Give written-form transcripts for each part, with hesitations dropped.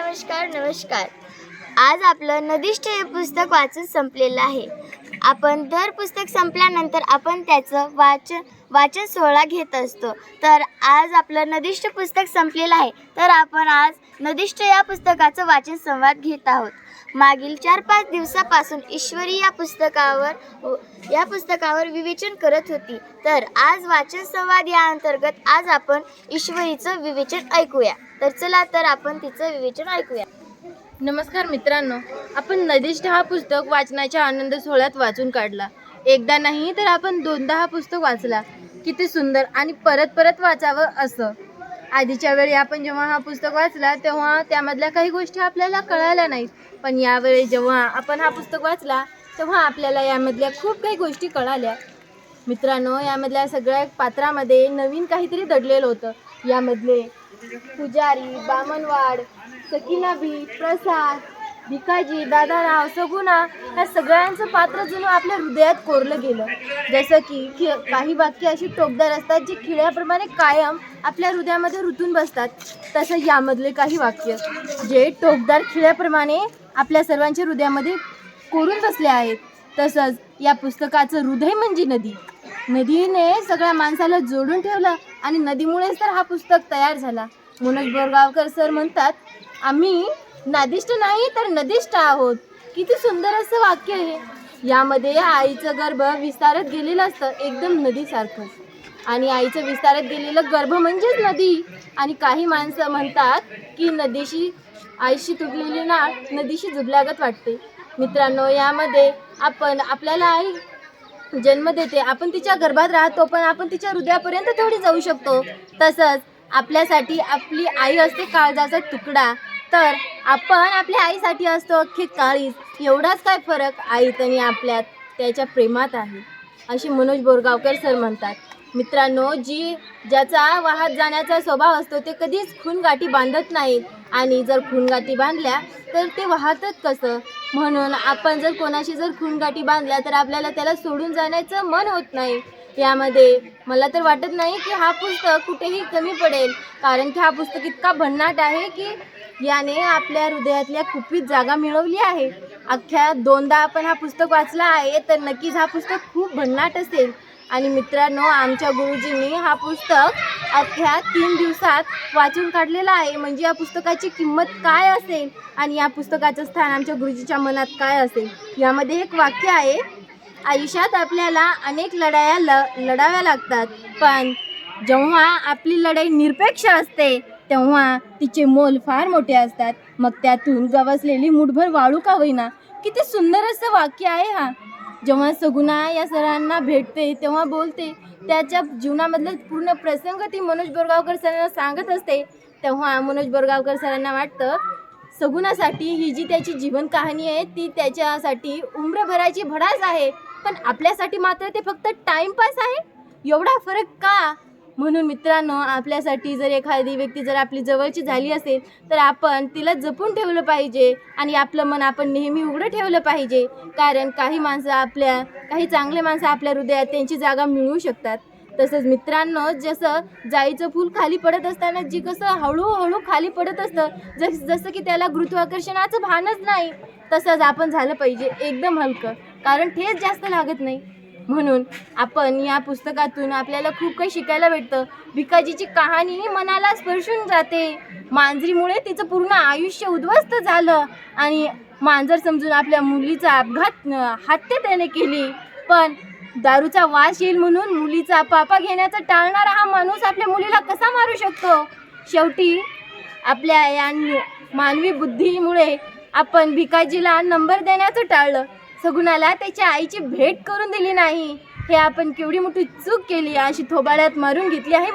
नमस्कार. आज आपलं नदीष्ट हे पुस्तक वाचून संपलेलं आहे. आपण दर पुस्तक संपल्यानंतर आपण त्याचं वाचन सोहळा घेत असतो. तर आज आपलं नदीष्ट पुस्तक संपलेलं आहे. तर आपण आज नदीष्ट या पुस्तकाचं वाचन संवाद घेत आहोत. मागील 4-5 दिवसापासून ईश्वरी या पुस्तकावर विवेचन करत होती. तर आज वाचन संवाद या अंतर्गत आज आपण ईश्वरीचं विवेचन ऐकूया. तर चला तर आपण तिचं विवेचन ऐकूया. नमस्कार मित्रांनो, आपण नदीष्ट हा पुस्तक वाचनाच्या आनंद सोहळ्यात वाचून काढला. एकदा नाही तर आपण 2दा हा पुस्तक वाचला. किती सुंदर आणि परत परत वाचावं असं. आधीच्या वेळी आपण जेव्हा हा पुस्तक वाचला तेव्हा त्यामधल्या काही गोष्टी आपल्याला कळाल्या नाहीत, पण यावेळी जेव्हा आपण हा पुस्तक वाचला तेव्हा आपल्याला यामधल्या खूप काही गोष्टी कळाल्या. मित्रांनो, यामधल्या सगळ्या पात्रामध्ये नवीन काहीतरी दडलेलं होतं. यामधले पुजारी, बामणवाड, सकिनाबी, प्रसाद, भिकाजी, दादाराव, सगुणा ह्या सगळ्यांचं पात्र जणू आपल्या हृदयात कोरलं गेलं. जसं की काही वाक्य अशी टोकदार असतात जी खिळ्याप्रमाणे कायम आपल्या हृदयामध्ये रुतून बसतात. तसं यामधले काही वाक्य जे टोकदार खिळ्याप्रमाणे आपल्या सर्वांच्या हृदयामध्ये कोरून बसले आहेत. तसंच या पुस्तकाचं हृदय म्हणजे नदी. नदीने सगळ्या माणसाला जोडून ठेवलं आणि नदीमुळेच तर हा पुस्तक तयार झाला. मनोज बोरगावकर सर म्हणतात, आम्ही नादिष्ट नाही तर नदिष्ट आहोत. किती सुंदर असं वाक्य आहे. यामध्ये आईचं गर्भ विस्तारत गेलेलं असतं एकदम नदीसारखं, आणि आईचं विस्तारत गेलेलं गर्भ म्हणजेच नदी. आणि काही माणसं म्हणतात की आईशी तुटलेली नाळ नदीशी जुबल्यागत वाटते. मित्रांनो, यामध्ये आपल्याला आई जन्म देते, आपण तिच्या गर्भात राहतो, पण आपण तिच्या हृदयापर्यंत थोडी जाऊ शकतो. तसंच आपल्यासाठी आपली आई असते काळजाचा तुकडा, तर आपण आपल्या आईसाठी असतो अख्खे काळीज. एवढाच काय फरक आईत आणि आपल्यात त्याच्या प्रेमात आहे, अशी मनोज बोरगावकर सर म्हणतात. मित्रांनो, ज्याचा वाहत जाण्याचा स्वभाव असतो ते कधीच खूनगाठी बांधत नाहीत, आणि जर खूनगाठी बांधल्या तर ते वाहतच कसं. म्हणून आपण जर कोणाशी खूनगाठी बांधल्या तर आपल्याला त्याला सोडून जाण्याचं मन होत नाही. यामध्ये मला तर वाटत नाही की हा पुस्तक कुठेही कमी पडेल, कारण की हा पुस्तक इतका भन्नाट आहे की याने आपल्या हृदयातल्या कुपीत जागा मिळवली आहे. अख्ख्या 2दा आपण हा पुस्तक वाचला आहे, तर नक्कीच हा पुस्तक खूप भन्नाट असेल. आणि मित्रांनो, आमच्या गुरुजींनी हा पुस्तक अख्ख्या 3 दिवसात वाचून काढलेला आहे. म्हणजे या पुस्तकाची किंमत काय असेल आणि या पुस्तकाचं स्थान आमच्या गुरुजीच्या मनात काय असेल. यामध्ये एक वाक्य आहे, आयुष्यात आपल्याला अनेक लढाया लढाव्या लागतात, पण जेव्हा आपली लढाई निरपेक्ष असते तेव्हा तिचे मोल फार मोठे असतात. मग त्यातून गवसलेली मुठभर वाळू का होईना. किती सुंदर असं वाक्य आहे हा. जेव्हा सगुणा या सरांना भेटते तेव्हा बोलते, त्याच्या जीवनामधले पूर्ण प्रसंग ती मनोज बोरगावकर सरांना सांगत असते. तेव्हा मनोज बोरगावकर सरांना वाटतं, सगुणासाठी ही जी त्याची जीवन कहाणी आहे ती त्याच्यासाठी उम्रभराची भडास आहे, पण आपल्यासाठी मात्र ते फक्त टाइमपास आहे. एवढा फरक का? म्हणून मित्रांनो, आपल्यासाठी जर एखादी व्यक्ती जर आपली जवळची झाली असेल तर आपण तिला जपून ठेवलं पाहिजे आणि आपलं मन आपण नेहमी उघडं ठेवलं पाहिजे. कारण काही चांगले माणसं आपल्या हृदयात त्यांची जागा मिळवू शकतात. तसंच मित्रांनो, जसं जाईचं फूल खाली पडत असताना जी कसं हळूहळू खाली पडत असतं, जसं की त्याला गुरुत्वाकर्षणाचं भानच नाही, तसंच आपण झालं पाहिजे एकदम हलकं, कारण ठेच जास्त लागत नाही. म्हणून आपण या पुस्तकातून आपल्याला खूप काही शिकायला भेटतं. भिकाजीची कहाणी मनाला स्पर्शून जाते. मांजरीमुळे तिचं पूर्ण आयुष्य उद्ध्वस्त झालं आणि मांजर समजून आपल्या मुलीचा अपघात हत्या त्याने केली, पण दारूचा वास येईल म्हणून मुलीचा पापा घेण्याचा टाळणारा हा माणूस आपल्या मुलीला कसा मारू शकतो. शेवटी आपल्या या मानवी बुद्धीमुळे आपण भिकाजीला नंबर देण्याचं टाळलं, सगुणाला त्याच्या आईची भेट करून दिली नाही. हे आपण केवढी मोठी चूक केली अशी थोबाड्यात मारून घेतली आहे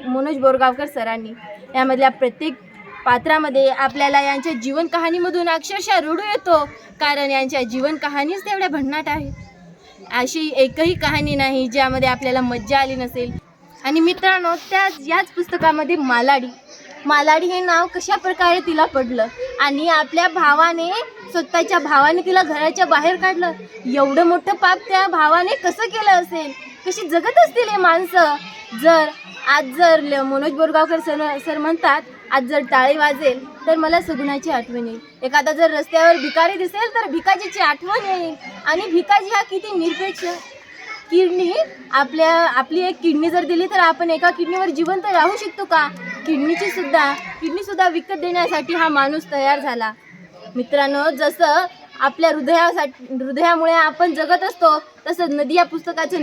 मनोज बोरगावकर सरांनी. यामधल्या प्रत्येक पात्रामध्ये आपल्याला यांच्या जीवन कहाणीमधून अक्षरशः रडू येतो, कारण यांच्या जीवन कहाणीच तेवढ्या भन्नाट आहे. अशी एकही कहाणी नाही ज्यामध्ये आपल्याला मज्जा आली नसेल. आणि मित्रांनो, याच पुस्तकामध्ये मालाडी हे नाव कशा प्रकारे तिला पडलं आणि आपल्या स्वतःच्या भावाने तिला घराच्या बाहेर काढलं. एवढं मोठं पाप त्या भावाने कसं केलं असेल, कशी जगत असतील हे माणसं. जर मनोज बोरगावकर सर म्हणतात, आज जर टाळी वाजेल तर मला सगुणाची आठवण येईल. एखादा जर रस्त्यावर भिकारी दिसेल तर भिकाजीची आठवण येईल. आणि भिकाजी हा किती निरपेक्ष. किडनी आपली एक किडनी जर दिली तर आपण एका किडनीवर जिवंत राहू शकतो का? किडनी सुद्धा विकत देण्यासाठी हा माणूस तयार झाला. मित्रांनो, जसं आपल्या हृदयामुळे आपण जगत असतो तसंच नदी या पुस्तकाचं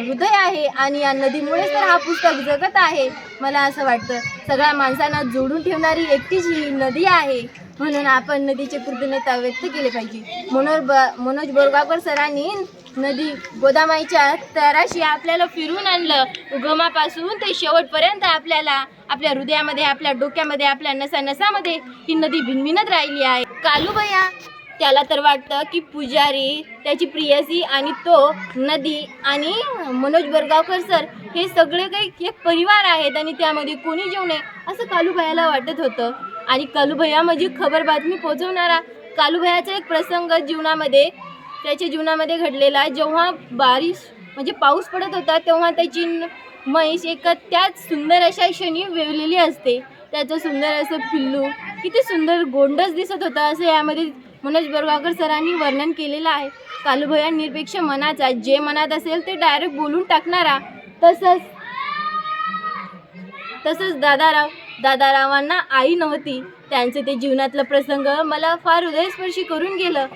हृदय आहे आणि या नदीमुळेच तर हा पुस्तक जगत आहे. मला असं वाटतं सगळ्या माणसांना जोडून ठेवणारी एकटीच ही नदी आहे. म्हणून आपण नदीचे कृतज्ञता व्यक्त केली पाहिजे. मनोज बोरगावकर सरांनी नदी गोदामाईच्या तळाशी आपल्याला फिरून आणलं. उगमापासून ते शेवटपर्यंत आपल्याला आपल्या हृदयामध्ये, आपल्या डोक्यामध्ये, आपल्या नसामध्ये ही नदी भिनभिनत राहिली आहे. कालूभैया त्याला तर वाटतं की पुजारी, त्याची प्रियसी आणि तो नदी आणि मनोज बोरगावकर सर हे सगळे काही एक परिवार आहेत आणि त्यामध्ये कोणी जेवू नये असं कालूभैयाला वाटत होतं. आणि कालूभैया म्हणजे खबर बातमी पोहोचवणारा. कालूभैयाचा एक प्रसंग त्याच्या जीवनामध्ये घडलेला. जेव्हा म्हणजे पाऊस पडत होता तेव्हा त्याची म्हैस त्याच सुंदर अशा क्षणी वेवलेली असते. त्याचं सुंदर असं पिल्लू किती सुंदर गोंडस दिसत होतं असं यामध्ये मनोज बोरगावकर सरांनी वर्णन केलेलं आहे. कालूभैया निरपेक्ष मनाचा, जे मनात असेल ते डायरेक्ट बोलून टाकणारा. तसंच दादारावांना आई नव्हती. त्यांचं ते जीवनातलं प्रसंग मला फार हृदयस्पर्शी करून गेलं.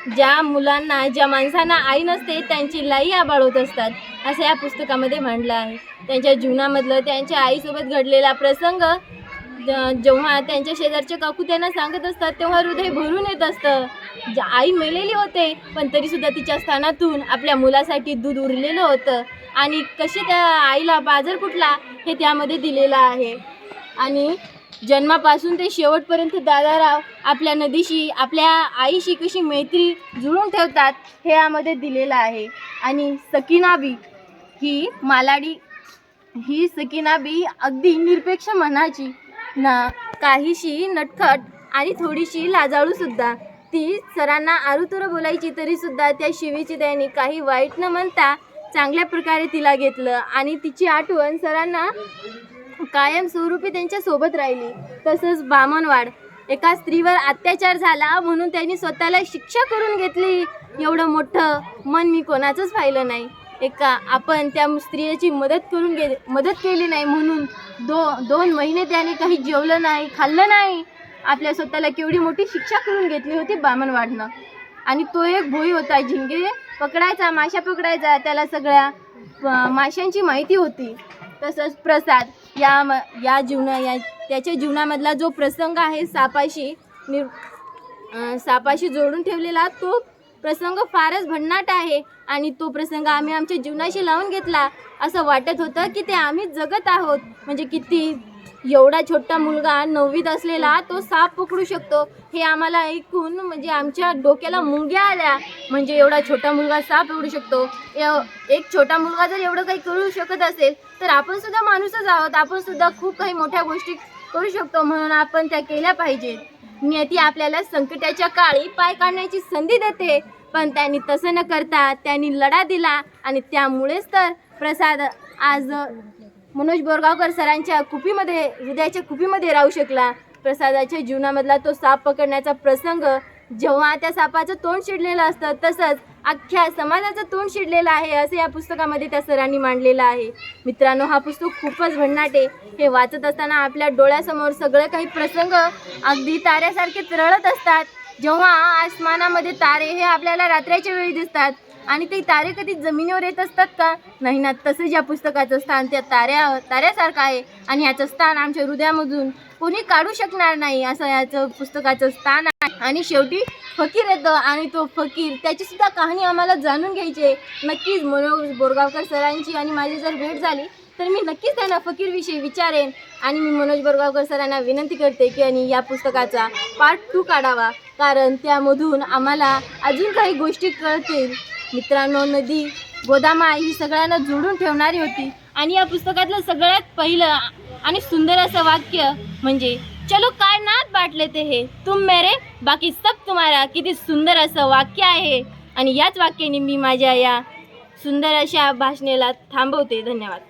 ज्या माणसांना आई नसते त्यांची लाई आबाळ होत असतात असं या पुस्तकामध्ये म्हटलं आहे. त्यांच्या जीवनामधलं त्यांच्या आईसोबत घडलेला प्रसंग जेव्हा त्यांच्या शेजारचे काकू त्यांना सांगत असतात तेव्हा हृदय भरून येत असतं. आई मेलेली होते पण तरीसुद्धा तिच्या स्थानातून आपल्या मुलासाठी दूध उरलेलं होतं आणि कशी त्या आईला बाजार कुठला हे त्यामध्ये दिलेलं आहे. आणि जन्मापासून ते शेवटपर्यंत दादाराव आपल्या नदीशी, आपल्या आईशी कशी मैत्री जुळून ठेवतात हे यामध्ये दिलेलं आहे. आणि सकीनाबी ही सकीनाबी अगदी निरपेक्ष मनाची ना, काहीशी नटखट आणि थोडीशी लाजाळू सुद्धा. ती सरांना आरूतुरं बोलायची तरीसुद्धा त्या शिवीची त्यांनी काही वाईट न म्हणता चांगल्या प्रकारे तिला घेतलं आणि तिची आठवण सरांना कायम स्वरूपी त्यांच्या सोबत राहिली. तसंच बामणवाड, एका स्त्रीवर अत्याचार झाला म्हणून त्यांनी स्वतःला शिक्षा करून घेतली. एवढं मोठं मन मी कोणाचंच पाहिलं नाही. आपण त्या स्त्रियेची मदत केली नाही म्हणून 2 महिने त्याने काही जेवलं नाही, खाल्लं नाही. आपल्या स्वतःला केवढी मोठी शिक्षा करून घेतली होती बामणवाडनं. आणि तो एक भोई होता, झिंगे पकडायचा, माशा पकडायचा, त्याला सगळ्या माशांची माहिती होती. तसंच प्रसाद त्याच्या जीवनामधला जो प्रसंग आहे सापाशी जोडून ठेवलेला, तो प्रसंग फारच भन्नाट आहे आणि तो प्रसंग आम्ही आमच्या जीवनाशी लावून घेतला. असं वाटत होतं की ते आम्ही जगत आहोत. म्हणजे किती एवढा छोटा मुलगा 9वीत असलेला तो साप पकडू शकतो हे आम्हाला ऐकून म्हणजे आमच्या डोक्याला मुंग्या आल्या. म्हणजे एवढा छोटा मुलगा साप पकडू शकतो. एक छोटा मुलगा जर एवढं काही करू शकत असेल तर आपण सुद्धा माणूसच आहोत. आपण सुद्धा खूप काही मोठ्या गोष्टी करू शकतो, म्हणून आपण त्या केल्या पाहिजेत. नियती आपल्याला संकटाच्या काळी पाय काढण्याची संधी देते, पण त्यांनी तसं न करता त्यांनी लढा दिला आणि त्यामुळेच तर प्रसाद आज मनोज बोरगावकर सरांच्या हृदयाच्या कुपीमध्ये राहू शकला. प्रसादाच्या जीवनामधला तो साप पकडण्याचा प्रसंग, जेव्हा त्या सापाचं तोंड शिडलेलं असतं तसंच अख्ख्या समाजाचं तोंड शिडलेलं आहे असं या पुस्तकामध्ये त्या सरांनी मांडलेलं आहे. मित्रांनो, हा पुस्तक खूपच भन्नाट आहे. हे वाचत असताना आपल्या डोळ्यासमोर सगळे काही प्रसंग अगदी ताऱ्यासारखे तरळत असतात. जेव्हा आसमानामध्ये तारे हे आपल्याला रात्रीच्या वेळी दिसतात आणि ते तारे कधी जमिनीवर येत असतात का? नाही ना. तसंच या पुस्तकाचं स्थान त्या ताऱ्यासारखं आहे आणि याचं स्थान आमच्या हृदयामधून कोणी काढू शकणार नाही असं याचं पुस्तकाचं स्थान आहे. आणि शेवटी फकीर येतं आणि तो फकीर, त्याची सुद्धा कहाणी आम्हाला जाणून घ्यायची आहे. नक्कीच मनोज बोरगावकर सरांची आणि माझी जर भेट झाली तर मी नक्कीच त्यांना फकीरविषयी विचारेन. आणि मी मनोज बोरगावकर सरांना विनंती करते की आणि या पुस्तकाचा पार्ट 2 काढावा, कारण त्यामधून आम्हाला अजून काही गोष्टी कळतील. मित्रांनो, नदी गोदामाई ही सगळ्यांना जोडून ठेवणारी होती. आणि या पुस्तकातलं सगळ्यात पहिलं आणि सुंदर असं वाक्य म्हणजे चलो कायनात बांट लेते हे तुम मेरे बाकी सब तुम्हारा. किती सुंदर असं वाक्य आहे आणि याच वाक्याने मी माझ्या या सुंदर अशा भाषणाला थांबवते. धन्यवाद.